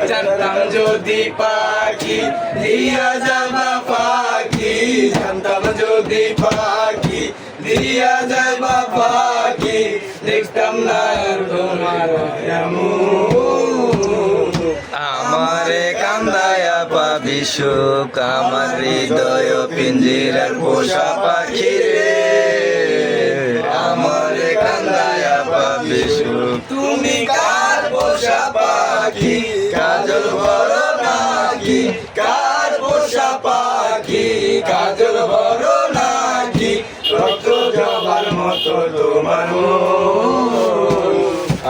জানতাম যদি পাখি দিয়া যাবা পাখি, জানতাম যদি পাখি দিয়া যাবা পাখি, দেখতাম না আর তোমার আমারে কান্দায়া পাবি সুখ, আমার হৃদয় পিঞ্জিরার পোষা পাখি রে, আমারে কান্দায়া পাবি সুখ। তুমি কার পোষা পাখি, কাজল বড় নাকি, কার পোষা পাখি, কাজল বড় নাকি, রক্ত জবার মতো তোমার মন,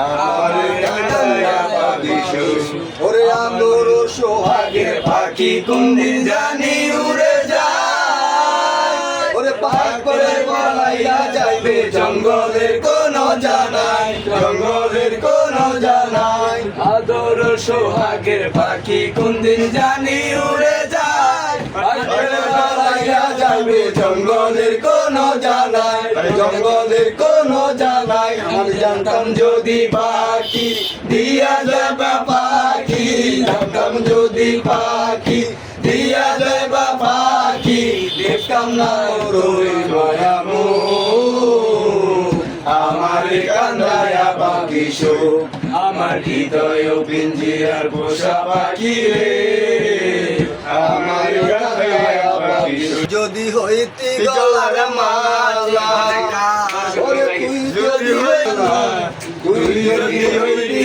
আমারে কান্দায়া পাবি সুখ। ওরে আলোর সোহাগের পাখি কোনদিন জানি উড়ে যায়, ওরে পাক করে বলাইয়া যাইবে জঙ্গলের কোন জানাই, জঙ্গলের কোন জানাই। আদর সোহাগের পাখি কোনদিন জানি উড়ে যায়, পাক করে বলাইয়া যাইবে জঙ্গলের কোন জানাই, জঙ্গলের কোন জানাই। আমি জানতাম যদি পাখি দিয়া যাবা পাখি, জানতাম যদি পাখি দিয়া যাবা পাখি, দেখতাম না রই মায়া আমার কান্দায়া পাখি সুখ, আমার হৃদয় পিঞ্জিরার পোষা পাখি রে, আমার কান্দায়া পাখি সুখ। যদি হইতি গলার মালা, ওরে তুই যদি হইতি